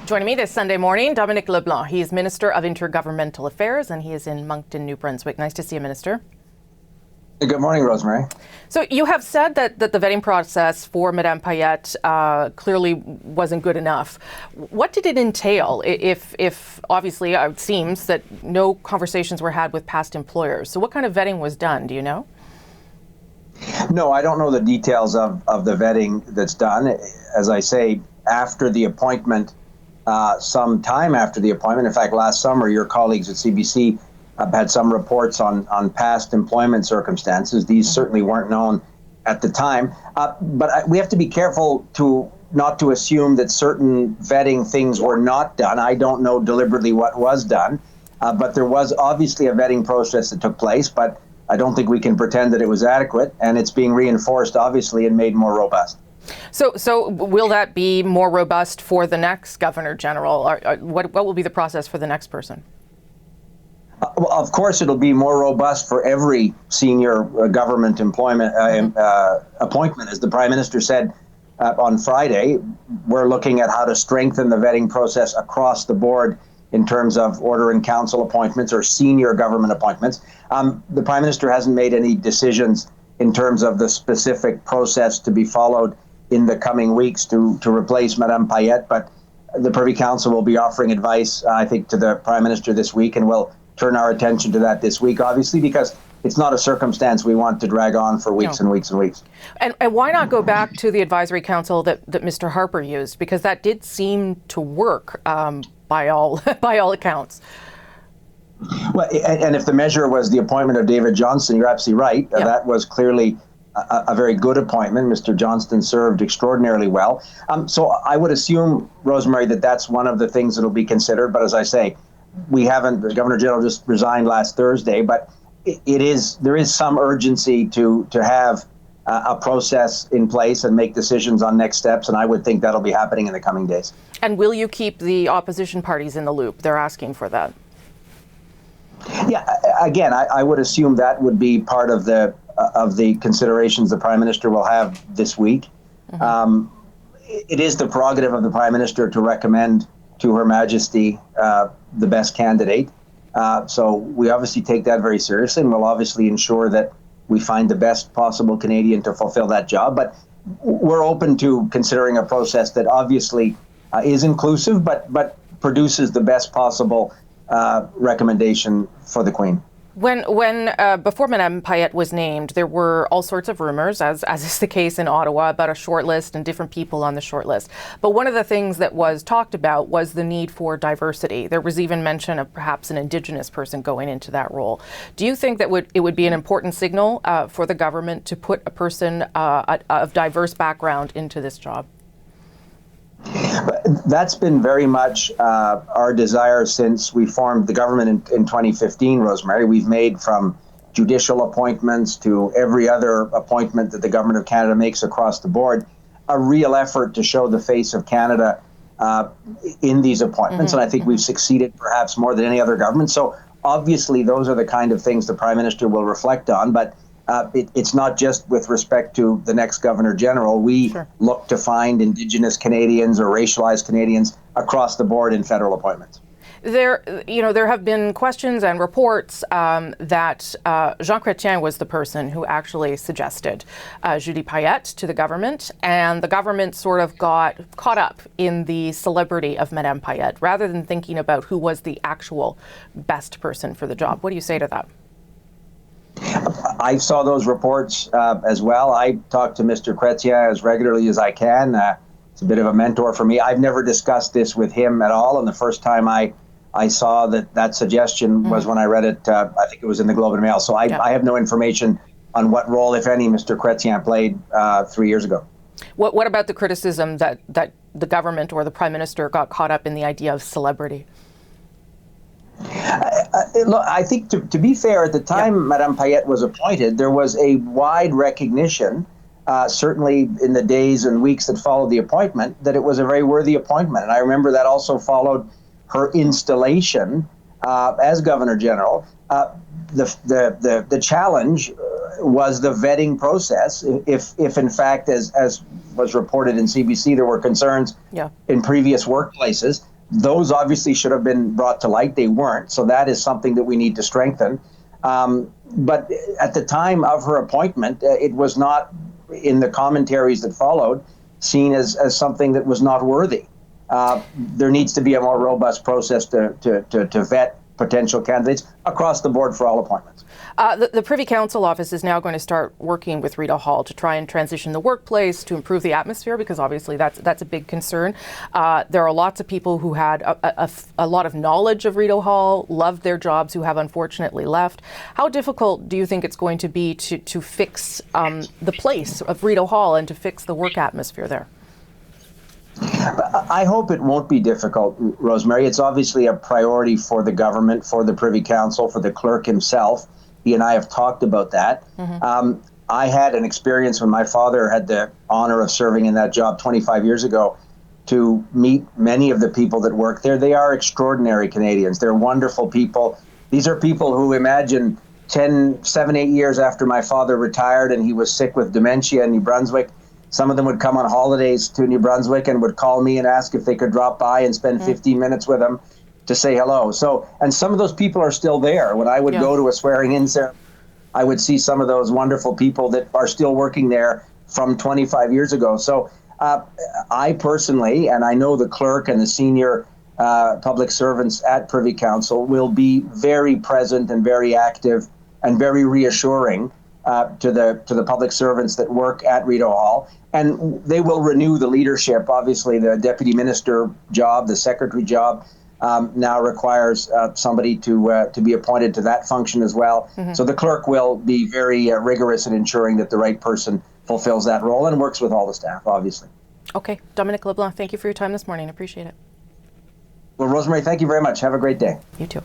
Joining me this Sunday morning, Dominic LeBlanc. He is Minister of Intergovernmental Affairs and he is in Moncton, New Brunswick. Nice to see you, Minister. Good morning, Rosemary. So you have said that the vetting process for Madame Payette clearly wasn't good enough. What did it entail if obviously it seems that no conversations were had with past employers? So what kind of vetting was done? Do you know? No, I don't know the details of the vetting that's done. As I say, after the appointment, some time after the appointment, in fact, last summer, your colleagues at CBC had some reports on past employment circumstances. These certainly weren't known at the time. But we have to be careful not to assume that certain vetting things were not done. I don't know deliberately what was done, but there was obviously a vetting process that took place, but I don't think we can pretend that it was adequate, and it's being reinforced, obviously, and made more robust. So will that be more robust for the next Governor General? What will be the process for the next person? Well, of course, it'll be more robust for every senior government appointment. As the Prime Minister said on Friday, we're looking at how to strengthen the vetting process across the board in terms of order and council appointments or senior government appointments. The Prime Minister hasn't made any decisions in terms of the specific process to be followed in the coming weeks to replace Madame Payette, but the Privy Council will be offering advice, I think, to the Prime Minister this week, and we'll turn our attention to that this week, obviously, because it's not a circumstance we want to drag on for weeks and weeks and weeks. And why not go back to the advisory council that Mr. Harper used? Because that did seem to work by all accounts. Well, and if the measure was the appointment of David Johnston, you're absolutely right. Yeah. That was clearly a very good appointment. Mr. Johnston served extraordinarily well. So I would assume, Rosemary, that that's one of the things that will be considered. But as I say, the Governor General just resigned last Thursday, but there is some urgency to have a process in place and make decisions on next steps, and I would think that'll be happening in the coming days. And will you keep the opposition parties in the loop? They're asking for that. Yeah, again, I would assume that would be part of the considerations the Prime Minister will have this week. Mm-hmm. It is the prerogative of the Prime Minister to recommend to Her Majesty the best candidate. So we obviously take that very seriously, and we'll obviously ensure that we find the best possible Canadian to fulfill that job. But we're open to considering a process that obviously is inclusive, but produces the best possible recommendation for the Queen. When before Madame Payette was named, there were all sorts of rumors, as is the case in Ottawa, about a shortlist and different people on the shortlist. But one of the things that was talked about was the need for diversity. There was even mention of perhaps an Indigenous person going into that role. Do you think that it would be an important signal for the government to put a person of diverse background into this job? That's been very much our desire since we formed the government in 2015, Rosemary. We've made, from judicial appointments to every other appointment that the Government of Canada makes across the board, a real effort to show the face of Canada in these appointments. Mm-hmm. And I think we've succeeded perhaps more than any other government. So obviously those are the kind of things the Prime Minister will reflect on. But it's not just with respect to the next Governor General. We look to find Indigenous Canadians or racialized Canadians across the board in federal appointments. There have been questions and reports that Jean Chretien was the person who actually suggested Julie Payette to the government, and the government sort of got caught up in the celebrity of Madame Payette rather than thinking about who was the actual best person for the job. What do you say to that? I saw those reports as well. I talk to Mr. Chretien as regularly as I can. It's a bit of a mentor for me. I've never discussed this with him at all. And the first time I saw that suggestion was when I read it, I think it was in the Globe and Mail. So I have no information on what role, if any, Mr. Chretien played 3 years ago. What about the criticism that the government or the Prime Minister got caught up in the idea of celebrity? Look, I think to be fair, at the time Madame Payette was appointed, there was a wide recognition, certainly in the days and weeks that followed the appointment, that it was a very worthy appointment. And I remember that also followed her installation as Governor General. The challenge was the vetting process. If in fact, as was reported in CBC, there were concerns in previous workplaces, Those obviously should have been brought to light. They weren't. So that is something that we need to strengthen. But at the time of her appointment, it was not, in the commentaries that followed, seen as something that was not worthy. There needs to be a more robust process to vet potential candidates across the board for all appointments. The Privy Council Office is now going to start working with Rideau Hall to try and transition the workplace to improve the atmosphere, because obviously that's a big concern. There are lots of people who had a lot of knowledge of Rideau Hall, loved their jobs, who have unfortunately left. How difficult do you think it's going to be to fix the place of Rideau Hall and to fix the work atmosphere there? I hope it won't be difficult, Rosemary. It's obviously a priority for the government, for the Privy Council, for the clerk himself. He and I have talked about that. Mm-hmm. I had an experience when my father had the honor of serving in that job 25 years ago to meet many of the people that work there. They are extraordinary Canadians. They're wonderful people. These are people who, imagine 7, 8 years after my father retired and he was sick with dementia in New Brunswick, some of them would come on holidays to New Brunswick and would call me and ask if they could drop by and spend 15 minutes with him to say hello. So, and some of those people are still there. When I would go to a swearing-in ceremony, I would see some of those wonderful people that are still working there from 25 years ago. So I personally, and I know the clerk and the senior public servants at Privy Council, will be very present and very active and very reassuring to the public servants that work at Rideau Hall. And they will renew the leadership. Obviously, the deputy minister job, the secretary job, now requires somebody to be appointed to that function as well. Mm-hmm. So the clerk will be very rigorous in ensuring that the right person fulfills that role and works with all the staff, obviously. Okay. Dominic, LeBlanc, thank you for your time this morning. I appreciate it. Well, Rosemary, thank you very much. Have a great day. You too.